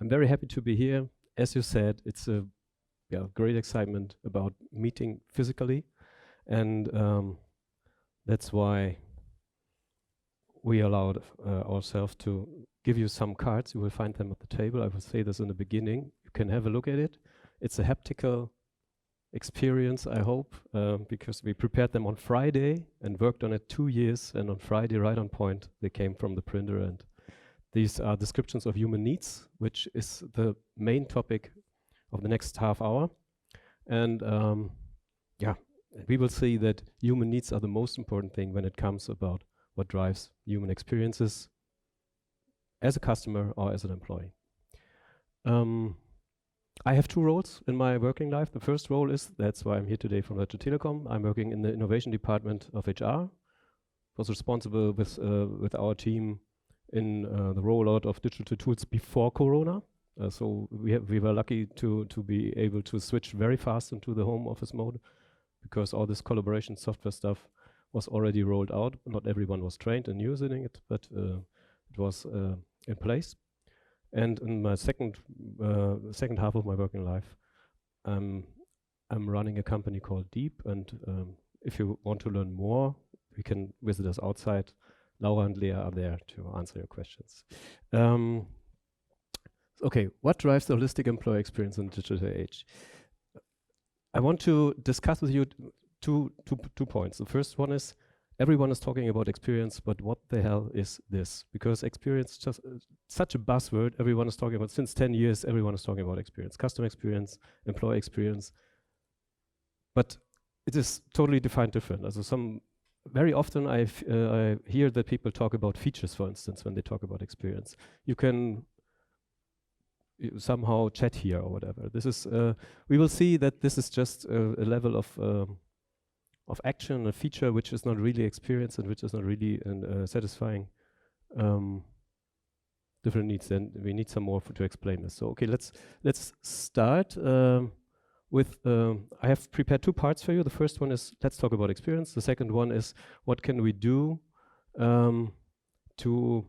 I'm very happy to be here. As you said, it's a great excitement about meeting physically, and that's why we allowed ourselves to give you some cards. You will find them at the table. I will say this in the beginning. You can have a look at it. It's a haptical experience, I hope, because we prepared them on Friday and worked on it 2 years, and on Friday, right on point, they came from the printer. And these are descriptions of human needs, which is the main topic of the next half hour. And we will see that human needs are the most important thing when it comes about what drives human experiences as a customer or as an employee. I have 2 roles in my working life. The first role is, that's why I'm here today from Deutsche Telekom. I'm working in the innovation department of HR. Was responsible with our team in the rollout of digital tools before Corona. So we were lucky to be able to switch very fast into the home office mode, because all this collaboration software stuff was already rolled out. Not everyone was trained in using it, but it was in place. And in my second half of my working life, I'm running a company called Deep, and if you want to learn more, you can visit us outside. Laura and Lea are there to answer your questions. Okay, what drives the holistic employee experience in the digital age? I want to discuss with you two points. The first one is, everyone is talking about experience, but what the hell is this? Because experience is just such a buzzword. Everyone is talking about, since 10 years, everyone is talking about experience, customer experience, employee experience. But it is totally defined different. Also very often I hear that people talk about features, for instance, when they talk about experience. You can somehow chat here or whatever. This is, we will see that this is just a level of action, a feature which is not really experience and which is not really satisfying different needs. Then we need some more to explain this. So okay, let's start with. I have prepared 2 parts for you. The first one is, let's talk about experience. The second one is, what can we do to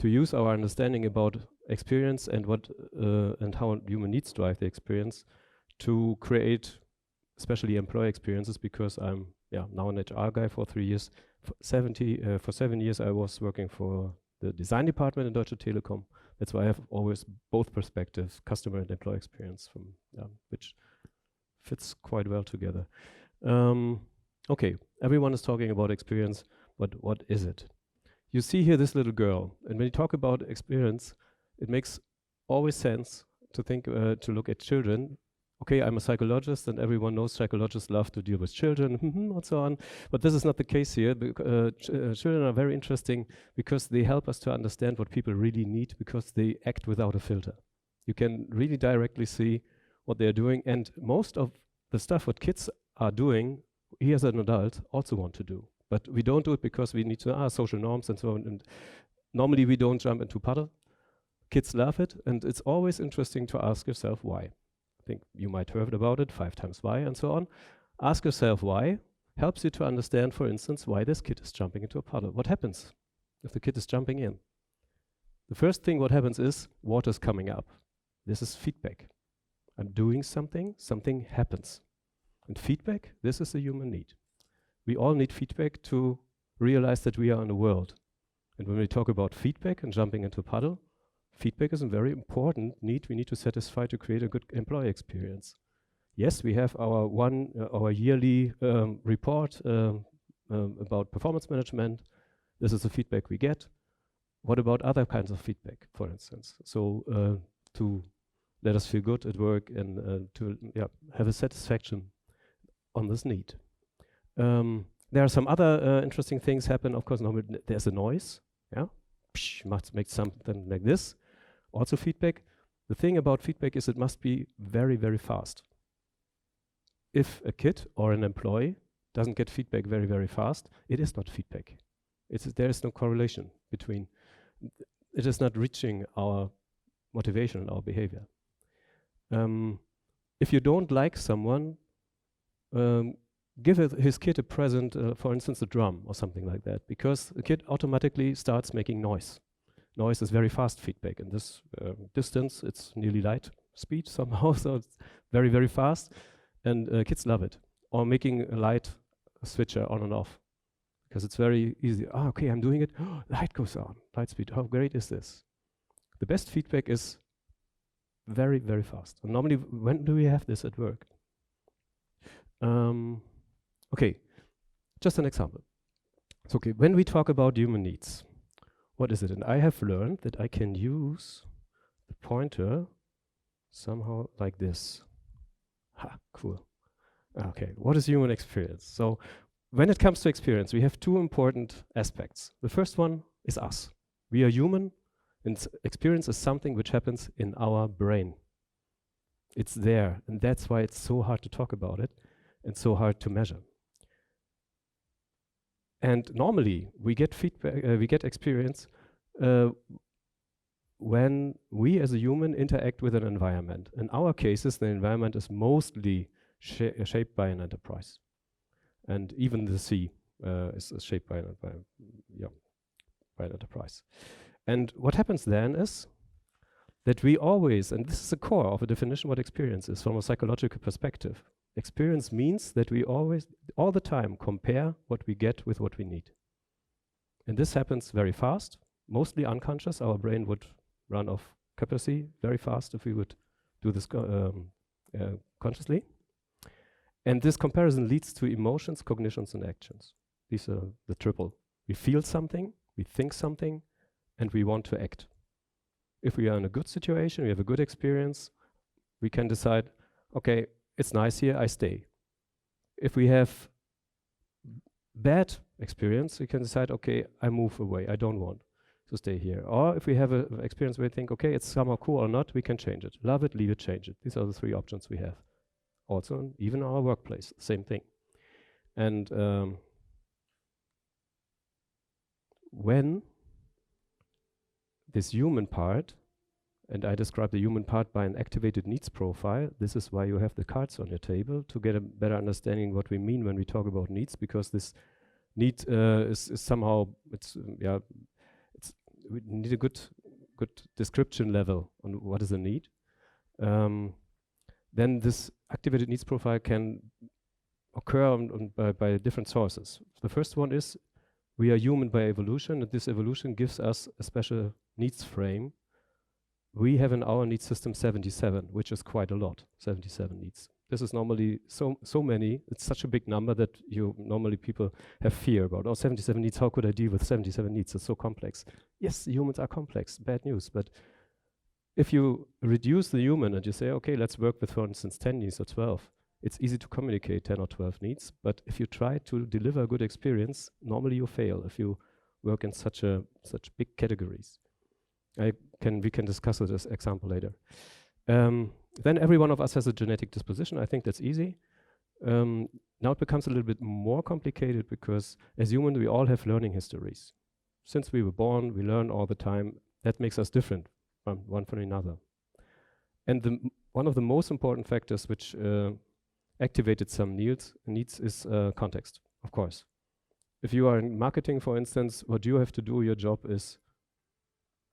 use our understanding about experience and and how human needs drive the experience to create, especially employee experiences, because I'm now an HR guy for 3 years. For 7 years I was working for the design department in Deutsche Telekom. That's why I have always both perspectives, customer and employee experience, which fits quite well together. Okay, everyone is talking about experience, but what is it? You see here this little girl, and when you talk about experience, it makes always sense to think to look at children. Okay, I'm a psychologist, and everyone knows psychologists love to deal with children and so on. But this is not the case here. Children are very interesting because they help us to understand what people really need, because they act without a filter. You can really directly see what they're doing, and most of the stuff what kids are doing, we as an adult also want to do. But we don't do it because we need to social norms and so on. And normally we don't jump into puddle. Kids love it, and it's always interesting to ask yourself why. I think you might have heard about it, 5 times why and so on. Ask yourself why helps you to understand, for instance, why this kid is jumping into a puddle. What happens if the kid is jumping in? The first thing what happens is water's coming up. This is feedback. I'm doing something, something happens. And feedback, this is a human need. We all need feedback to realize that we are in the world. And when we talk about feedback and jumping into a puddle, feedback is a very important need we need to satisfy to create a good employee experience. Yes, we have our yearly report about performance management. This is the feedback we get. What about other kinds of feedback, for instance? So to let us feel good at work and to have a satisfaction on this need. There are some other interesting things happen. Of course, normally there's a noise. Must make something like this. Also feedback. The thing about feedback is it must be very, very fast. If a kid or an employee doesn't get feedback very, very fast, it is not feedback. There is no correlation between, it is not reaching our motivation and our behavior. If you don't like someone, give his kid a present, for instance, a drum or something like that, because the kid automatically starts making noise. noise is very fast feedback. In this distance, it's nearly light speed somehow, so it's very, very fast. And kids love it. Or making a light switcher on and off, because it's very easy. Oh, okay, I'm doing it. Oh, light goes on, light speed. How great is this? The best feedback is very, very fast. And normally, when do we have this at work? Okay, just an example. So, okay, when we talk about human needs, what is it? And I have learned that I can use the pointer somehow like this. Ha, cool. Okay, what is human experience? So, when it comes to experience, we have two important aspects. The first one is us. We are human, and experience is something which happens in our brain. It's there, and that's why it's so hard to talk about it and so hard to measure. And normally, we get feedback, we get experience when we as a human interact with an environment. In our cases, the environment is mostly shaped by an enterprise. And even the sea is shaped by an enterprise. And what happens then is that we always, and this is the core of a definition what experience is from a psychological perspective. Experience means that we always, all the time, compare what we get with what we need. And this happens very fast, mostly unconscious. Our brain would run off capacity very fast if we would do this consciously. And this comparison leads to emotions, cognitions, and actions. These are the triple. We feel something, we think something, and we want to act. If we are in a good situation, we have a good experience, we can decide, okay, it's nice here, I stay. If we have bad experience, we can decide, okay, I move away, I don't want to stay here. Or if we have an experience where we think, okay, it's somehow cool or not, we can change it. Love it, leave it, change it. These are the three options we have. Also, even our workplace, same thing. And when this human part, and I describe the human part by an activated needs profile, this is why you have the cards on your table, to get a better understanding what we mean when we talk about needs, because this need is somehow, we need a good description level on what is a need. Then this activated needs profile can occur by different sources. The first one is we are human by evolution, and this evolution gives us a special needs frame. We have in our needs system 77, which is quite a lot, 77 needs. This is normally so many, it's such a big number that normally people have fear about, oh, 77 needs, how could I deal with 77 needs? It's so complex. Yes, humans are complex, bad news, but if you reduce the human and you say, okay, let's work with, for instance, 10 needs or 12, it's easy to communicate 10 or 12 needs, but if you try to deliver a good experience, normally you fail if you work in such big categories. We can discuss this example later. Then every one of us has a genetic disposition. I think that's easy. Now it becomes a little bit more complicated because as humans, we all have learning histories. Since we were born, we learn all the time. That makes us different one from another. And one of the most important factors which activated some needs is context, of course. If you are in marketing, for instance, what you have to do, your job is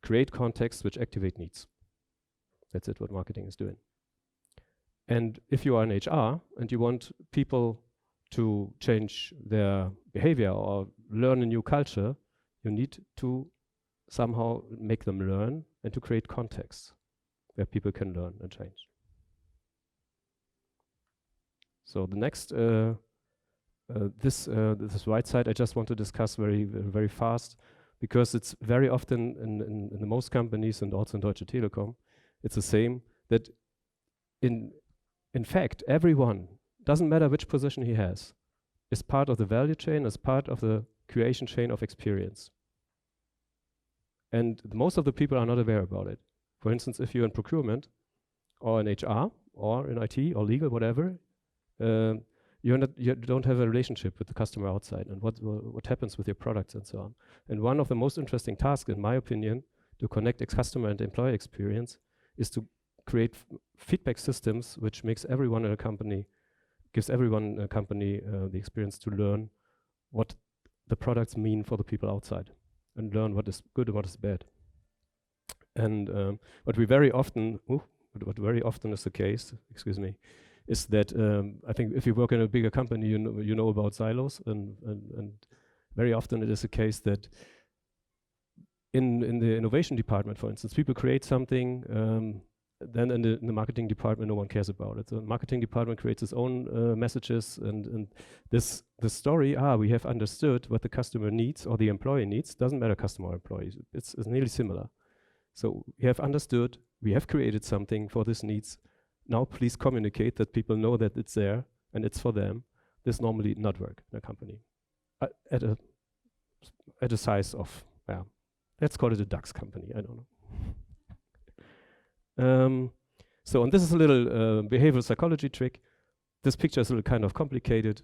create contexts which activate needs. That's it, what marketing is doing. And if you are in HR and you want people to change their behavior or learn a new culture, you need to somehow make them learn and to create contexts where people can learn and change. So the next, this right side I just want to discuss very fast, because it's very often in the most companies and also in Deutsche Telekom, it's the same, that in fact everyone, doesn't matter which position he has, is part of the value chain, is part of the creation chain of experience. And most of the people are not aware about it. For instance, if you're in procurement or in HR or in IT or legal, whatever, you don't have a relationship with the customer outside and what happens with your products and so on. And one of the most interesting tasks, in my opinion, to connect customer and employee experience is to create feedback systems which makes everyone in a company, gives everyone in a company the experience to learn what the products mean for the people outside and learn what is good and what is bad. And what very often is the case, excuse me, is that I think if you work in a bigger company, you know about silos, and very often it is the case that in the innovation department, for instance, people create something, then in the marketing department, no one cares about it. So the marketing department creates its own messages, and the story, we have understood what the customer needs or the employee needs. Doesn't matter customer or employee, it's nearly similar. So we have understood, we have created something for this needs. Now please communicate that people know that it's there and it's for them. This normally not work in a company at a size of, let's call it a DAX company, I don't know. So, and this is a little behavioral psychology trick. This picture is a little kind of complicated.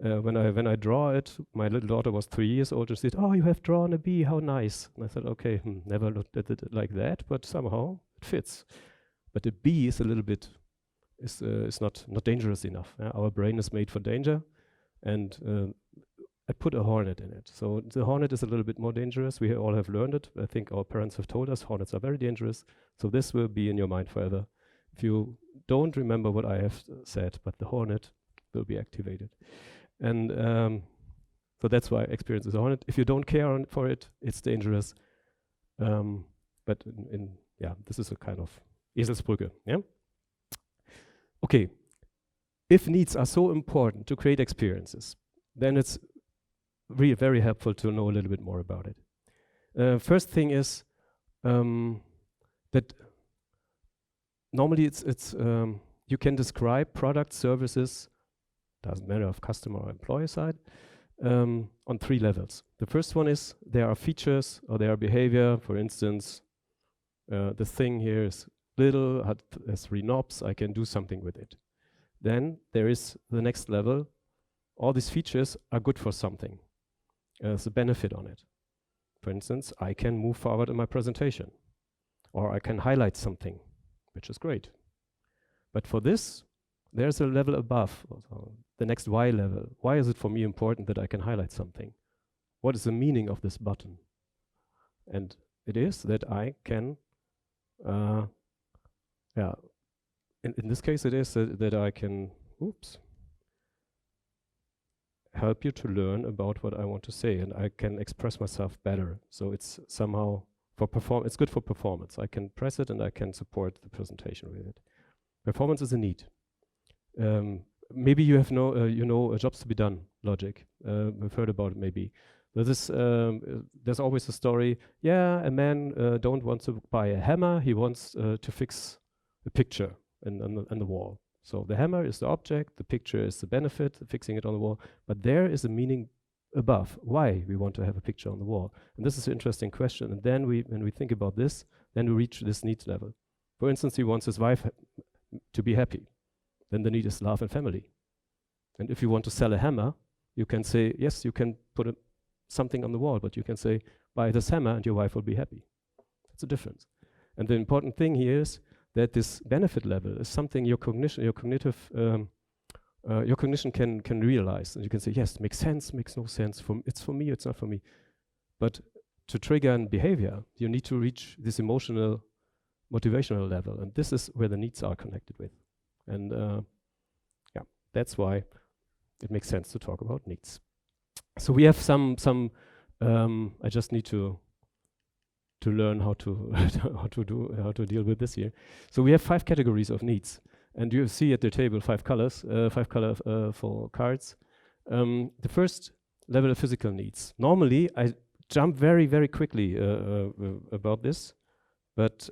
When I draw it, my little daughter was 3 years old and said, "Oh, you have drawn a bee, how nice." And I said, okay, never looked at it like that, but somehow it fits. But the bee is a little bit, is not dangerous enough. Our brain is made for danger, and I put a hornet in it. So the hornet is a little bit more dangerous. We all have learned it. I think our parents have told us hornets are very dangerous. So this will be in your mind forever. If you don't remember what I have said, but the hornet will be activated. And so that's why experience is a hornet. If you don't care for it, it's dangerous. But this is a kind of Eselsbrücke. Yeah. Okay. If needs are so important to create experiences, then it's really very helpful to know a little bit more about it. First thing is that normally it's you can describe product services, doesn't matter if customer or employer side, on 3 levels. The first one is there are features or there are behavior. For instance, the thing here is little, has 3 knobs, I can do something with it. Then there is the next level. All these features are good for something. There's a benefit on it. For instance, I can move forward in my presentation, or I can highlight something, which is great. But for this, there's a level above, the next Y level. Why is it for me important that I can highlight something? What is the meaning of this button? And it is that I can, in this case it is that I can, help you to learn about what I want to say, and I can express myself better. So it's somehow it's good for performance. I can press it and I can support the presentation with it. Performance is a need. Maybe you have jobs to be done logic. We've heard about it maybe. There's always a story, a man don't want to buy a hammer, he wants to fix a picture on the wall. So the hammer is the object, the picture is the benefit, fixing it on the wall, but there is a meaning above, why we want to have a picture on the wall. And this is an interesting question, and then when we think about this, then we reach this needs level. For instance, he wants his wife to be happy. Then the need is love and family. And if you want to sell a hammer, you can say, yes, you can put something on the wall, but you can say, buy this hammer and your wife will be happy. That's a difference. And the important thing here is that this benefit level is something your cognition can realize. And you can say, yes, makes sense, makes no sense. It's for me, it's not for me. But to trigger a behavior, you need to reach this emotional, motivational level. And this is where the needs are connected with. And that's why it makes sense to talk about needs. So we have some I just need to learn how to deal with this here. So we have 5 categories of needs, and you see at the table 5 colors, 5 colors for cards. The first level of physical needs. Normally, I jump very, very quickly about this, but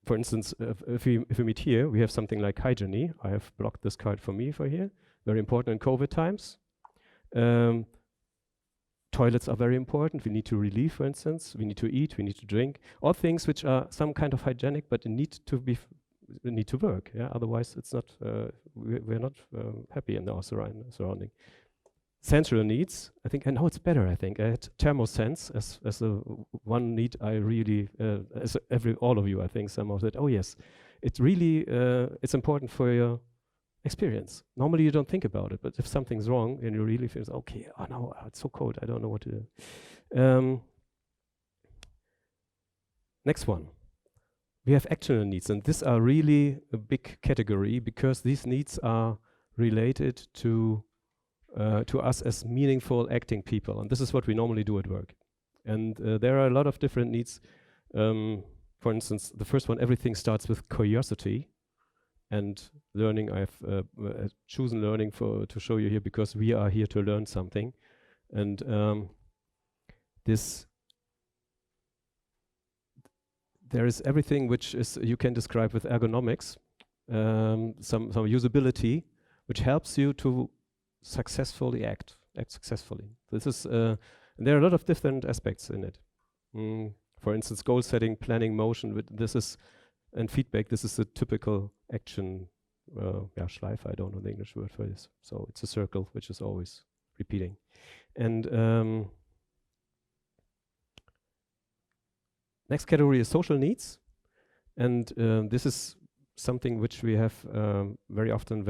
for instance, if we meet here, we have something like hygiene. I have blocked this card for me for here. Very important in COVID times. Toilets are very important. We need to relieve, for instance. We need to eat. We need to drink. All things which are some kind of hygienic, but need to work. Yeah. Otherwise, it's not. We're not happy in our surrounding. Sensual needs. I think I know it's better. I think I had thermosense as the one need. I really, as all of you, I think somehow said, oh yes, it's really it's important for your experience. Normally you don't think about it, but if something's wrong and you really feel, okay, oh no, it's so cold, I don't know what to do. Next one. We have actional needs, and these are really a big category because these needs are related to us as meaningful acting people, and this is what we normally do at work. And there are a lot of different needs. For instance, the first one, everything starts with curiosity and learning. I've chosen learning to show you here because we are here to learn something, and there is everything which is you can describe with ergonomics, some usability, which helps you to successfully act successfully. This is and there are a lot of different aspects in it. For instance, goal setting, planning, motion. This is and feedback. This is a typical action. Schleife. I don't know the English word for this. So it's a circle which is always repeating. And next category is social needs, and this is something which we have very often.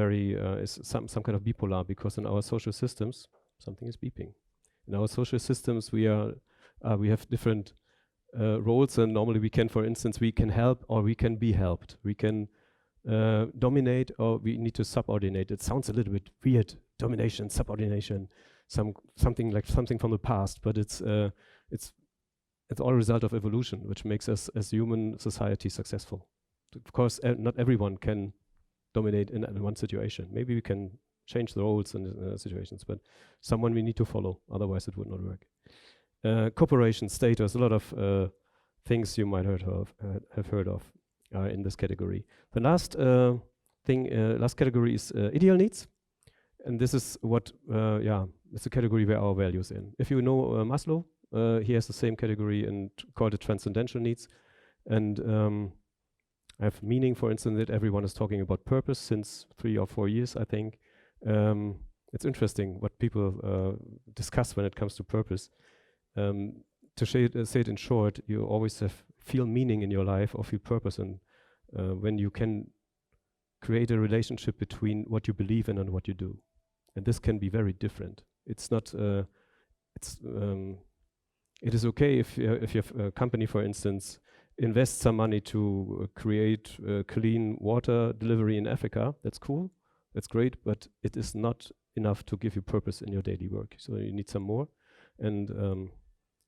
Is some kind of bipolar, because in our social systems something is beeping. In our social systems we have different roles, and normally we can, for instance, we can help or we can be helped. We can dominate or we need to subordinate. It sounds a little bit weird, domination, subordination, something from the past, but it's all a result of evolution, which makes us as human society successful. Of course, not everyone can dominate in one situation. Maybe we can change the roles in situations, but someone we need to follow, otherwise it would not work. Cooperation, status, a lot of things you might have heard of in this category. The last last category is ideal needs, and this is what it's a category where our values in. If you know Maslow, he has the same category and called it transcendental needs, and I have meaning, for instance, that everyone is talking about purpose since 3 or 4 years, I think. It's interesting what people discuss when it comes to purpose. To say it in short, you always feel meaning in your life or feel purpose, and when you can create a relationship between what you believe in and what you do. And this can be very different. It's not, it is okay if you have a company, for instance, invest some money to create clean water delivery in Africa. That's cool, that's great, but it is not enough to give you purpose in your daily work. So you need some more. And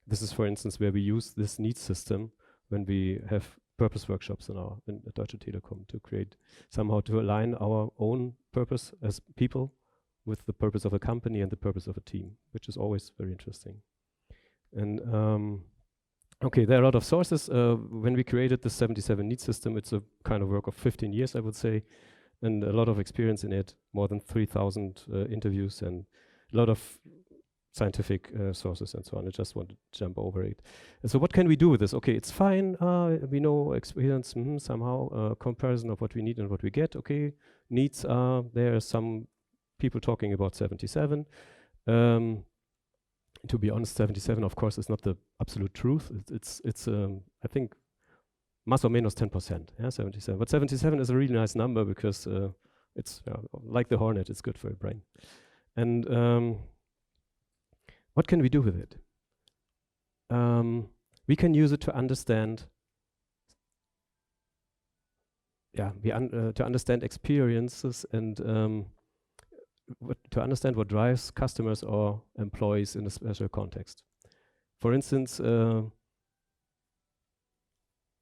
this is, for instance, where we use this needs system when we have purpose workshops in Deutsche Telekom to create somehow to align our own purpose as people with the purpose of a company and the purpose of a team, which is always very interesting. And okay, there are a lot of sources. When we created the 77 needs system, it's a kind of work of 15 years, I would say, and a lot of experience in it, more than 3,000 interviews and a lot of scientific sources and so on. I just want to jump over it. And so what can we do with this? Okay, it's fine. We know experience, somehow comparison of what we need and what we get. Okay, needs are, there are some people talking about 77. To be honest, 77, of course, is not the absolute truth. It's I think, más o menos 10%, yeah, 77. But 77 is a really nice number because it's like the hornet, it's good for your brain. And what can we do with it? We can use it to understand, to understand experiences and to understand what drives customers or employees in a special context. For instance,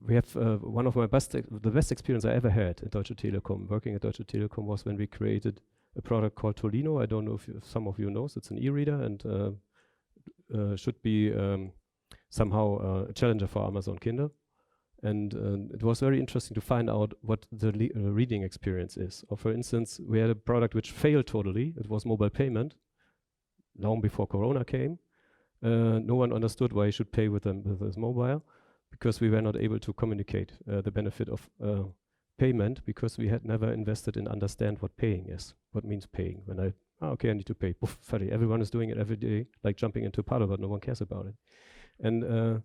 we have one of my the best experience I ever had at Deutsche Telekom, working at Deutsche Telekom, was when we created a product called Tolino. I don't know if some of you know, it's an e-reader and should be somehow a challenger for Amazon Kindle. And it was very interesting to find out what the reading experience is. Or for instance, we had a product which failed totally. It was mobile payment, long before Corona came. No one understood why you should pay with his mobile, because we were not able to communicate the benefit of payment, because we had never invested in understand what paying is, what means paying. When I need to pay, poof, sorry, everyone is doing it every day, like jumping into a puddle, but no one cares about it. And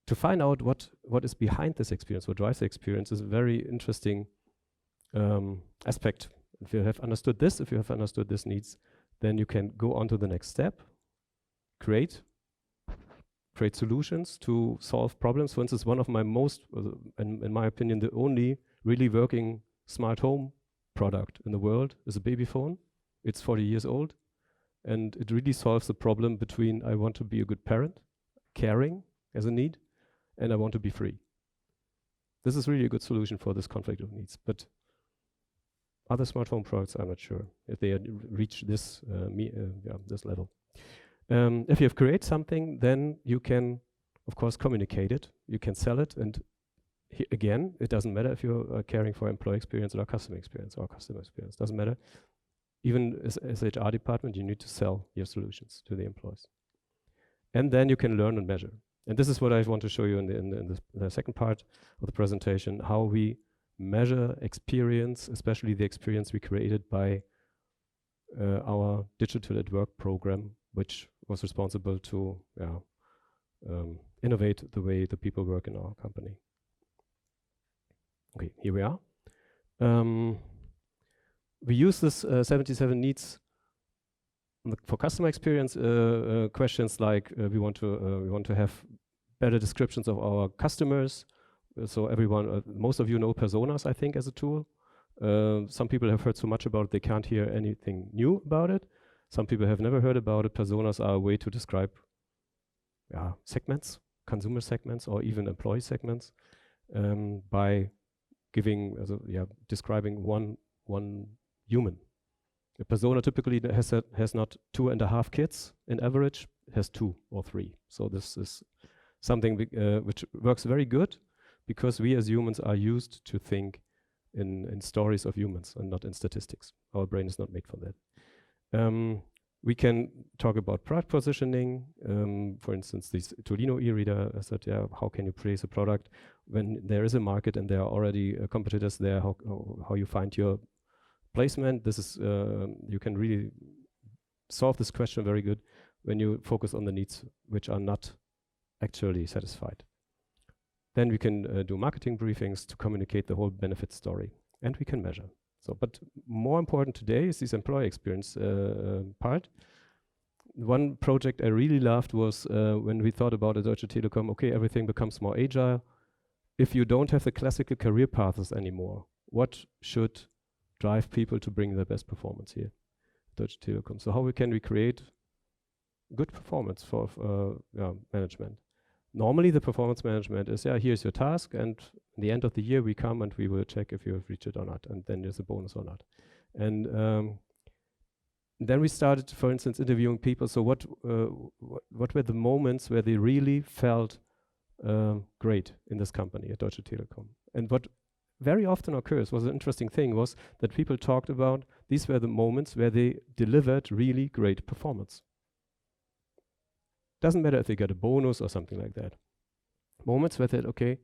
to find out what is behind this experience, what drives the experience, is a very interesting aspect. If you have understood this needs, then you can go on to the next step, create create solutions to solve problems. For instance, one of my most, in my opinion, the only really working smart home product in the world is a baby phone. It's 40 years old, and it really solves the problem between I want to be a good parent, caring as a need, and I want to be free. This is really a good solution for this conflict of needs. But other smart home products, I'm not sure if they reach this this level. If you have created something, then you can, of course, communicate it. You can sell it, and again, it doesn't matter if you're caring for employee experience or customer experience. Doesn't matter. Even as HR department, you need to sell your solutions to the employees, and then you can learn and measure. And this is what I want to show you in the second part of the presentation: how we measure experience, especially the experience we created by our Digital at Work program, which was responsible to innovate the way the people work in our company. Okay, here we are. We use this 77 needs for customer experience questions like we want to have better descriptions of our customers. So everyone, most of you know personas, I think, as a tool. Some people have heard so much about it they can't hear anything new about it. Some people have never heard about it. Personas are a way to describe segments, consumer segments, or even employee segments, by giving, describing one human. A persona typically has not 2.5 kids in average, has 2 or 3. So this is something which works very good, because we as humans are used to think in stories of humans and not in statistics. Our brain is not made for that. We can talk about product positioning. For instance, this Torino e-reader, I said, how can you place a product when there is a market and there are already competitors there, how you find your placement. This is, you can really solve this question very good when you focus on the needs which are not actually satisfied. Then we can do marketing briefings to communicate the whole benefit story, and we can measure. So, but more important today is this employee experience part. One project I really loved was when we thought about at Deutsche Telekom, okay, everything becomes more agile. If you don't have the classical career paths anymore, what should drive people to bring their best performance here at Deutsche Telekom? So how can we create good performance for management? Normally the performance management is, here's your task, and at the end of the year we come and we will check if you have reached it or not, and then there's a bonus or not. And then we started, for instance, interviewing people. So what were the moments where they really felt great in this company at Deutsche Telekom? And what very often occurs, was an interesting thing, was that people talked about these were the moments where they delivered really great performance. Doesn't matter if they get a bonus or something like that. Moments where they said, okay,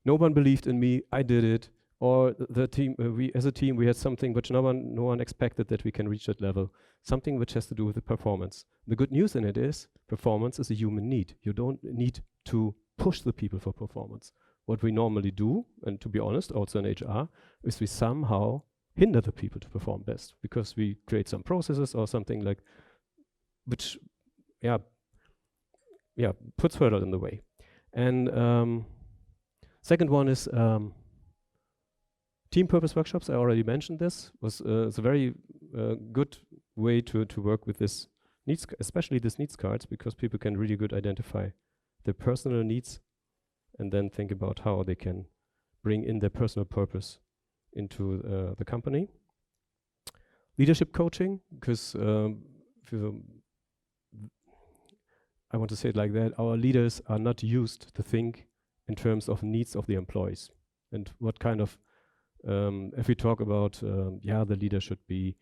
no one believed in me, I did it, or the team, we as a team, we had something which no one expected that we can reach that level, something which has to do with the performance. The good news in it is, performance is a human need. You don't need to push the people for performance. What we normally do, and to be honest, also in HR, is we somehow hinder the people to perform best, because we create some processes or something like, which, puts hurdle in the way. And second one is team purpose workshops. I already mentioned this. It's a very good way to work with this needs, especially this needs cards, because people can really good identify their personal needs and then think about how they can bring in their personal purpose into the company. Leadership coaching, because I want to say it like that, our leaders are not used to think in terms of needs of the employees. And what kind of, if we talk about, the leader should be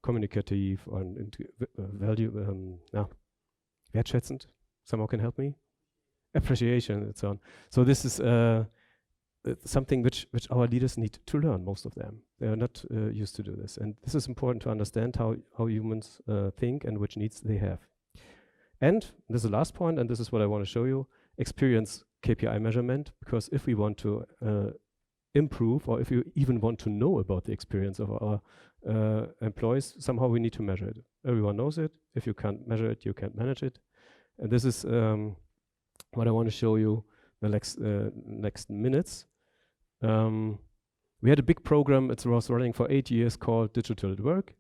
communicative and wertschätzend, someone can help me? Appreciation and so on. So this is something which our leaders need to learn, most of them. They are not used to do this. And this is important to understand how humans think and which needs they have. And this is the last point, and this is what I want to show you, experience KPI measurement, because if we want to improve, or if you even want to know about the experience of our employees, somehow we need to measure it. Everyone knows it. If you can't measure it, you can't manage it. And this is what I want to show you the next minutes. We had a big program, it was running for 8 years, called Digital at Work,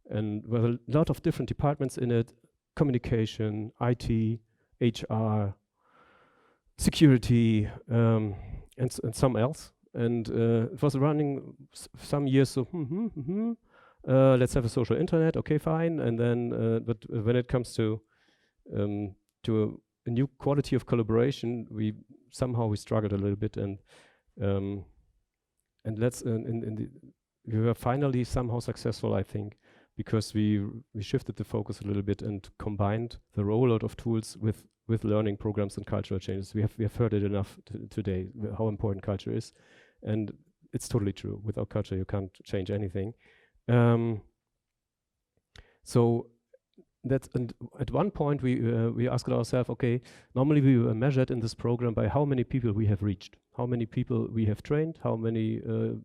and with a lot of different departments in it: communication, IT, HR, security, and some else. And it was running some years, so let's have a social internet, okay, fine. And then, but when it comes to a new quality of collaboration, we struggled a little bit, and we were finally somehow successful, I think, because we shifted the focus a little bit and combined the rollout of tools with learning programs and cultural changes. We have heard it enough today, how important culture is, and it's totally true. Without culture, you can't change anything. So that's, and at one point we asked ourselves, okay, normally we were measured in this program by how many people we have reached, how many people we have trained, how many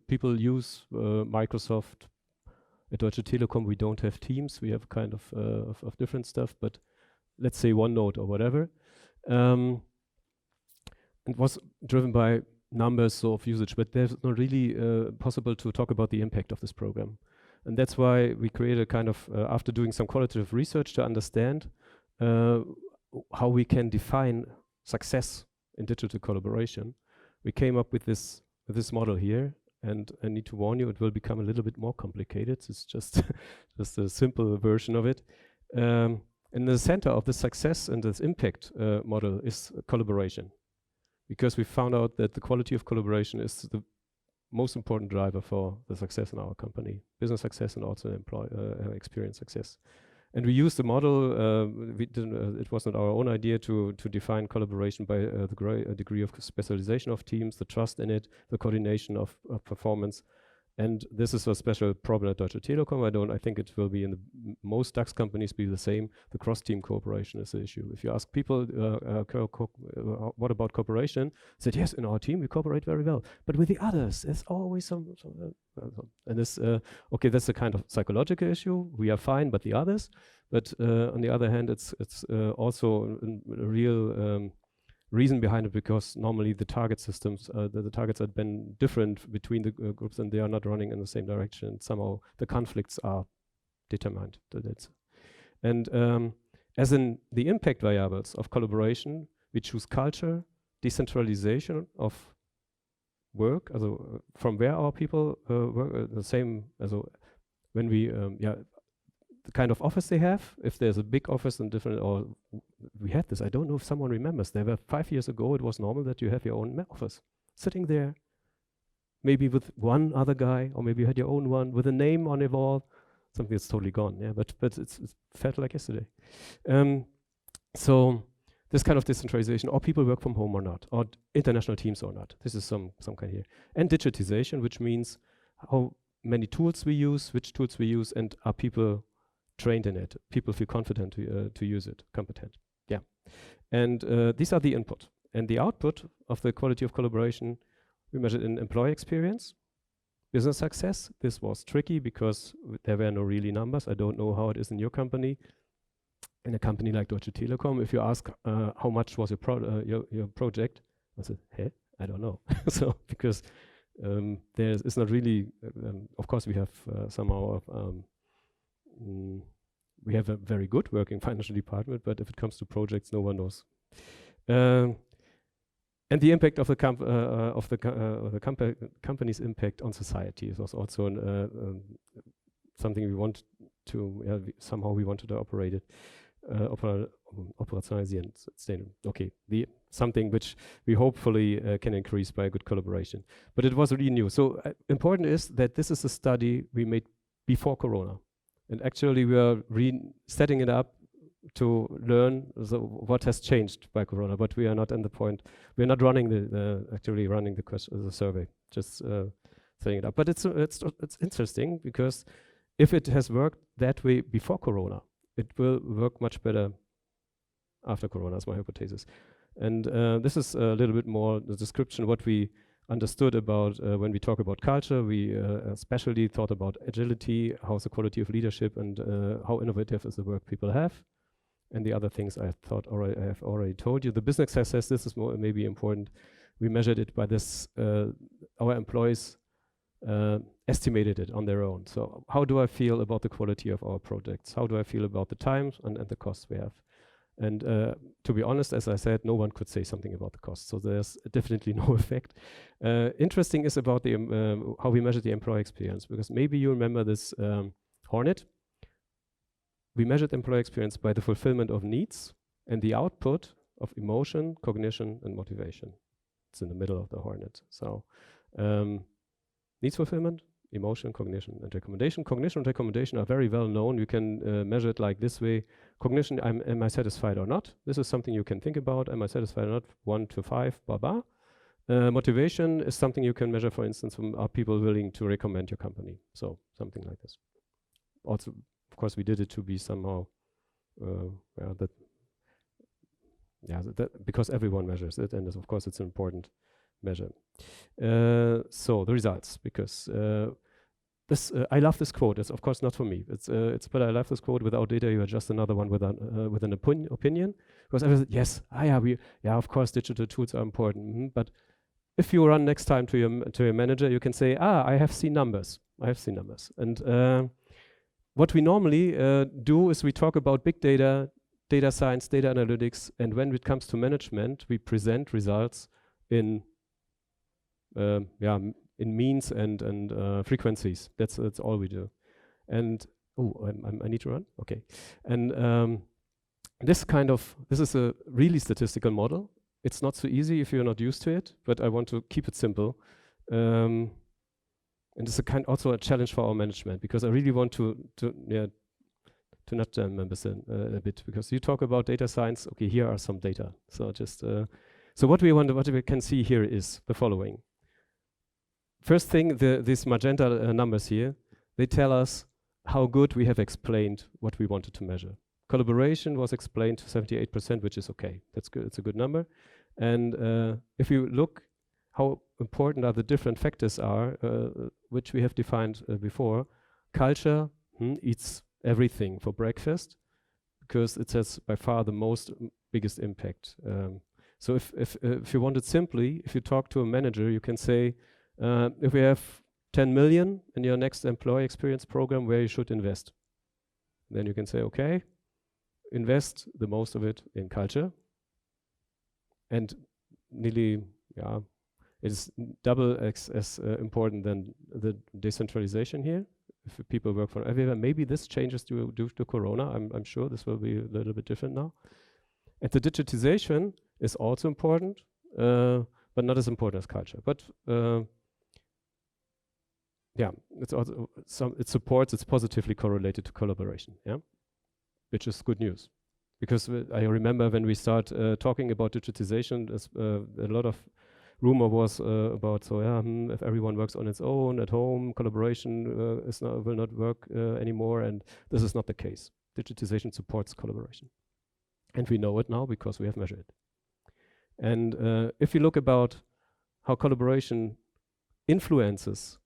people use Microsoft. At Deutsche Telekom we don't have Teams, we have kind of different stuff, but let's say OneNote or whatever. It was driven by numbers of usage, but there's not really possible to talk about the impact of this program. And that's why we created a kind of, after doing some qualitative research to understand how we can define success in digital collaboration, we came up with this model here. And I need to warn you, it will become a little bit more complicated. It's just a simple version of it. In the center of the success and this impact model is collaboration, because we found out that the quality of collaboration is the most important driver for the success in our company, business success and also experience success. And we used the model, it wasn't our own idea to define collaboration by the degree of specialization of teams, the trust in it, the coordination of performance. And this is a special problem at Deutsche Telekom. I think it will be in most DAX companies be the same. The cross-team cooperation is the issue. If you ask people, what about cooperation? They said, yes, in our team we cooperate very well. But with the others, there's always some and this, okay, that's a kind of psychological issue. We are fine, but the others. But on the other hand, it's also a real reason behind it, because normally the target systems, the targets have been different between the groups, and they are not running in the same direction. Somehow the conflicts are determined. And as in the impact variables of collaboration, we choose culture, decentralization of work, also from where our people work, the same as when we, the kind of office they have, if there's a big office and different, or we had this, I don't know if someone remembers, there were 5 years ago, it was normal that you have your own office, sitting there, maybe with one other guy, or maybe you had your own one with a name on a wall, something that's totally gone, yeah, but it felt like yesterday. So this kind of decentralization, or people work from home or not, or international teams or not, this is some kind here. And digitization, which means how many tools we use, which tools we use, and are people trained in it, people feel confident to use it, competent, yeah. And these are the input. And the output of the quality of collaboration, we measured in employee experience, business success. This was tricky because there were no really numbers. I don't know how it is in your company. In a company like Deutsche Telekom, if you ask how much was your project, I said, hey, I don't know. So because it's not really, of course we have somehow we have a very good working financial department, but if it comes to projects, no one knows. And the impact of the company's impact on society was also something we want to somehow we wanted to operate it, operationalisieren. Okay, something which we hopefully can increase by good collaboration. But it was really new. So important is that this is a study we made before Corona. And actually we are setting it up to learn what has changed by Corona, but we are not in the point, we are not running actually running the survey, just setting it up. But it's interesting, because if it has worked that way before Corona, it will work much better after Corona, is my hypothesis. And this is a little bit more the description, what we understood about when we talk about culture. We especially thought about agility, how's the quality of leadership, and how innovative is the work people have. And the other things I thought I have already told you. The business success, this is more maybe important. We measured it by this, our employees estimated it on their own. So how do I feel about the quality of our projects? How do I feel about the time and the costs we have? And to be honest, as I said, no one could say something about the cost. So there's definitely no effect. Interesting is about the how we measure the employee experience, because maybe you remember this Hornet. We measured employee experience by the fulfillment of needs and the output of emotion, cognition, and motivation. It's in the middle of the Hornet. So needs fulfillment, emotion, cognition, and recommendation. Cognition and recommendation are very well known. You can measure it like this way. Cognition, am I satisfied or not? This is something you can think about. Am I satisfied or not? 1 to 5, blah, blah. Motivation is something you can measure, for instance, are people willing to recommend your company? So something like this. Also, of course, we did it to be somehow, because everyone measures it, and of course it's an important measure. So the results, because I love this quote. It's of course not for me. But I love this quote. Without data, you are just another one with an opinion. Because I was yes, of course, digital tools are important. But if you run next time to your manager, you can say, I have seen numbers. And what we normally do is we talk about big data, data science, data analytics, and when it comes to management, we present results in means and frequencies. That's all we do. And I need to run. Okay. And this is a really statistical model. It's not so easy if you're not used to it, but I want to keep it simple. And it's also a challenge for our management, because I really want to nudge them members a bit, because you talk about data science. Okay, here are some data. So just so what we can see here is the following. First thing, these magenta numbers here, they tell us how good we have explained what we wanted to measure. Collaboration was explained to 78%, which is okay. That's good. It's a good number. And if you look how important are the different factors are, which we have defined before, culture eats everything for breakfast, because it has by far the biggest impact. So if you want it simply, if you talk to a manager, you can say, if we have 10 million in your next employee experience program, where you should invest. Then you can say, okay, invest the most of it in culture. And nearly, it's double as important than the decentralization here. If people work from everywhere, maybe this changes due to Corona. I'm sure this will be a little bit different now. And the digitization is also important, but not as important as culture. But it's also it's positively correlated to collaboration, which is good news. Because I remember when we start talking about digitization, a lot of rumor was about if everyone works on its own at home, collaboration will not work anymore, and this is not the case. Digitization supports collaboration, and we know it now because we have measured it. And if you look about how collaboration influences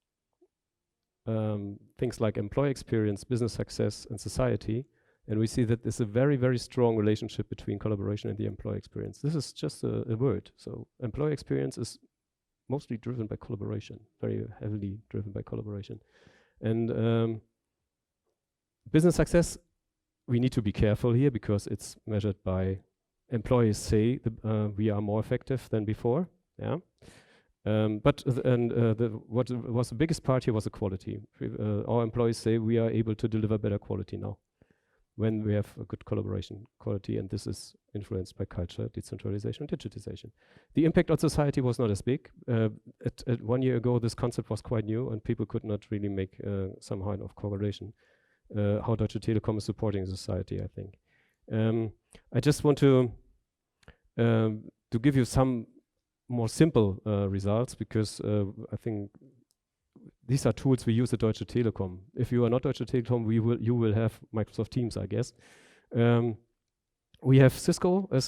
things like employee experience, business success, and society, and we see that there's a very, very strong relationship between collaboration and the employee experience. This is just a word. So employee experience is mostly driven by collaboration, very heavily driven by collaboration. And business success, we need to be careful here, because it's measured by employees say we are more effective than before. What was the biggest part here was the quality. Our employees say we are able to deliver better quality now when we have a good collaboration quality, and this is influenced by culture, decentralization, and digitization. The impact on society was not as big. At 1 year ago, this concept was quite new, and people could not really make some kind of correlation. How Deutsche Telekom is supporting society, I think. I just want to give you some more simple results, because I think these are tools we use at Deutsche Telekom. If you are not Deutsche Telekom, you will have Microsoft Teams, I guess. We have Cisco as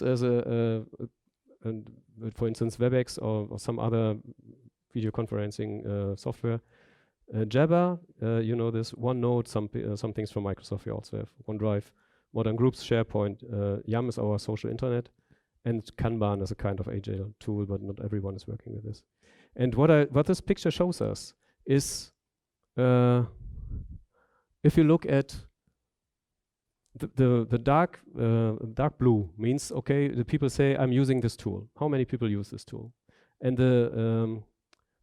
for instance, WebEx or some other video conferencing software. Jabber, you know this. OneNote, some things from Microsoft. We also have OneDrive. modern groups, SharePoint, Yum is our social internet, and Kanban is a kind of agile tool, but not everyone is working with this. And what this picture shows us is, if you look at the dark blue means, okay, the people say, I'm using this tool. How many people use this tool? And the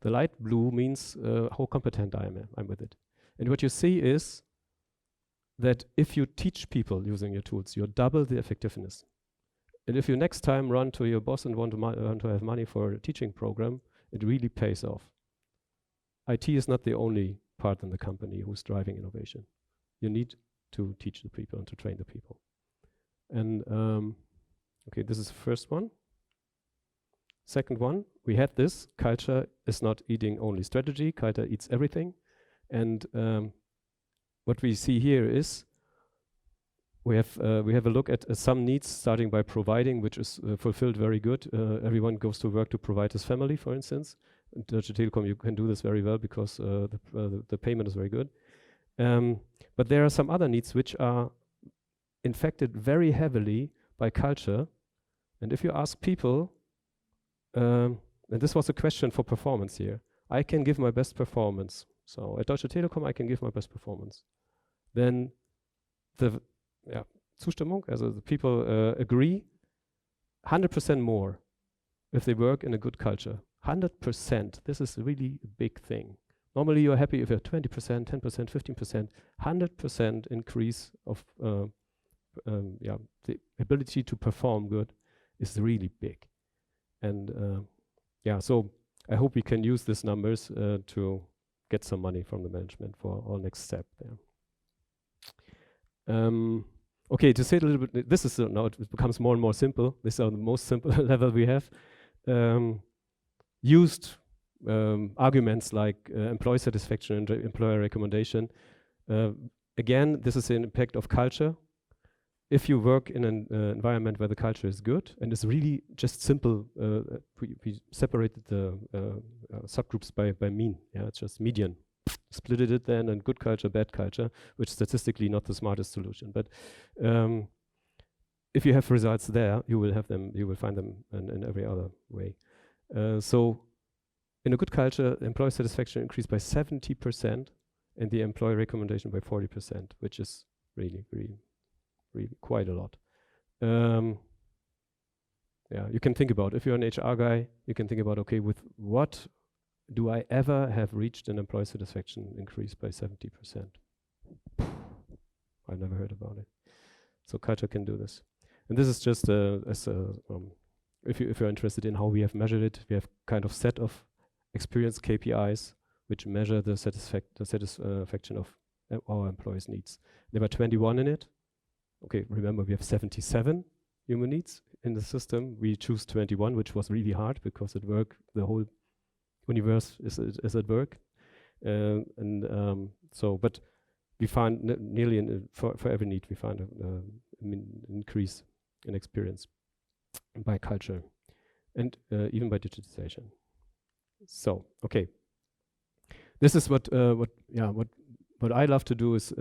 light blue means how competent I'm with it. And what you see is that if you teach people using your tools, you double the effectiveness. And if you next time run to your boss and want to have money for a teaching program, it really pays off. IT is not the only part in the company who's driving innovation. You need to teach the people and to train the people. And okay, this is the first one. Second one, we had this, culture is not eating only strategy, culture eats everything. And what we see here is we have a look at some needs, starting by providing, which is fulfilled very good. Everyone goes to work to provide his family, for instance. In Deutsche Telekom, you can do this very well because the payment is very good. But there are some other needs which are infected very heavily by culture. And if you ask people, and this was a question for performance here, I can give my best performance. So at Deutsche Telekom, I can give my best performance. Then the Zustimmung, also the people agree 100% more if they work in a good culture. 100%, this is really a big thing. Normally you're happy if you have 20%, 10%, 15%, 100% increase of the ability to perform good is really big. And so I hope we can use these numbers to get some money from the management for our next step there. Okay, to say it a little bit, this is now it becomes more and more simple. This is the most simple level we have. Used arguments like employee satisfaction and employer recommendation. Again, this is an impact of culture. If you work in an environment where the culture is good and it's really just simple, we separated the subgroups by mean. Yeah, it's just median. Splitted it then in good culture, bad culture, which statistically not the smartest solution. But if you have results there, you will have them. You will find them in every other way. So, in a good culture, employee satisfaction increased by 70%, and the employee recommendation by 40%, which is really quite a lot. You can think about, if you're an HR guy, you can think about, okay, with what do I ever have reached an employee satisfaction increase by 70%? I never heard about it. So culture can do this. And this is just if you're interested in how we have measured it, we have kind of set of experience KPIs which measure the satisfaction of our employees' needs. There were 21 in it. Okay, remember we have 77 human needs in the system. We choose 21, which was really hard because at work the whole universe is at work. But we find nearly for every need we find an increase in experience by culture and even by digitalization. So okay, this is what I love to do is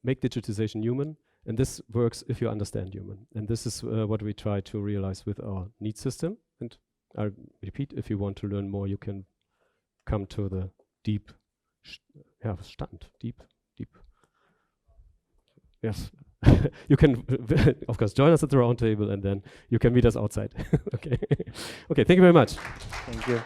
make digitization human, and this works if you understand human. And this is what we try to realize with our need system. And I repeat, if you want to learn more, you can come to the deep. Yes, you can of course join us at the round table, and then you can meet us outside. Okay. Okay. Thank you very much. Thank you.